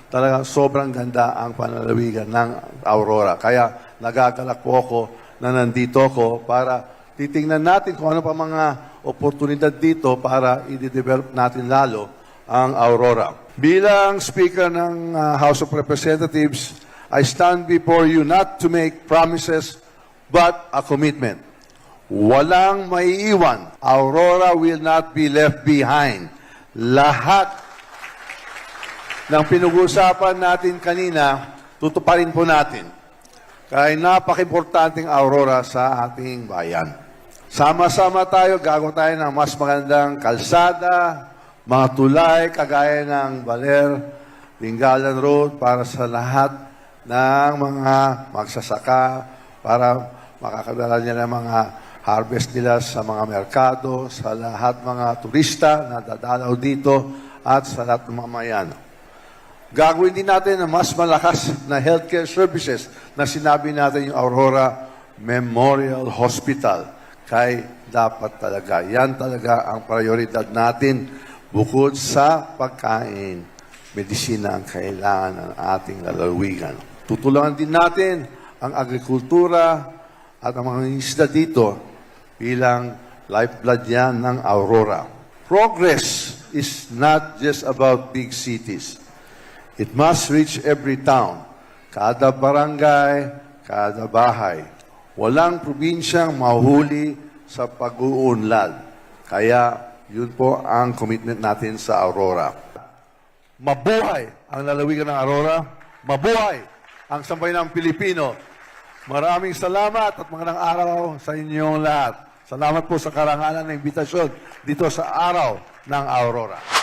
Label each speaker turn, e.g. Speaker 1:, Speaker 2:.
Speaker 1: talagang sobrang ganda ang panlalawigan ng Aurora. Kaya nagagalak po ako na nandito ako para titingnan natin kung ano pa mga oportunidad dito para i-develop natin lalo ang Aurora. Bilang Speaker ng House of Representatives, I stand before you not to make promises but a commitment. Walang maiiwan. Aurora will not be left behind. Lahat ng pinag-uusapan natin kanina, tutuparin po natin. Kaya napaka-importanting Aurora sa ating bayan. Sama-sama tayo, gagawa tayo ng mas magandang kalsada, mga tulay, kagaya ng Baler, Lingalan Road, para sa lahat ng mga magsasaka, para makakadala nila ng mga harvest nila sa mga merkado, sa lahat mga turista na dadalaw dito, at sa lahat ng mamayan. Gagawin din natin ang mas malakas na healthcare services na sinabi natin yung Aurora Memorial Hospital. Kaya dapat talaga, yan talaga ang prioridad natin bukod sa pagkain, medisina ang kailangan ng ating lalawigan. Tutulungan din natin ang agrikultura at ang mga isda dito bilang lifeblood yan ng Aurora. Progress is not just about big cities. It must reach every town, kada barangay, kada bahay. Walang probinsyang mahuli sa pag-uunlad. Kaya yun po ang commitment natin sa Aurora. Mabuhay ang lalawigan ng Aurora. Mabuhay ang sambayanang Pilipino. Maraming salamat at magandang araw sa inyong lahat. Salamat po sa karangalan ng imbitasyon dito sa Araw ng Aurora.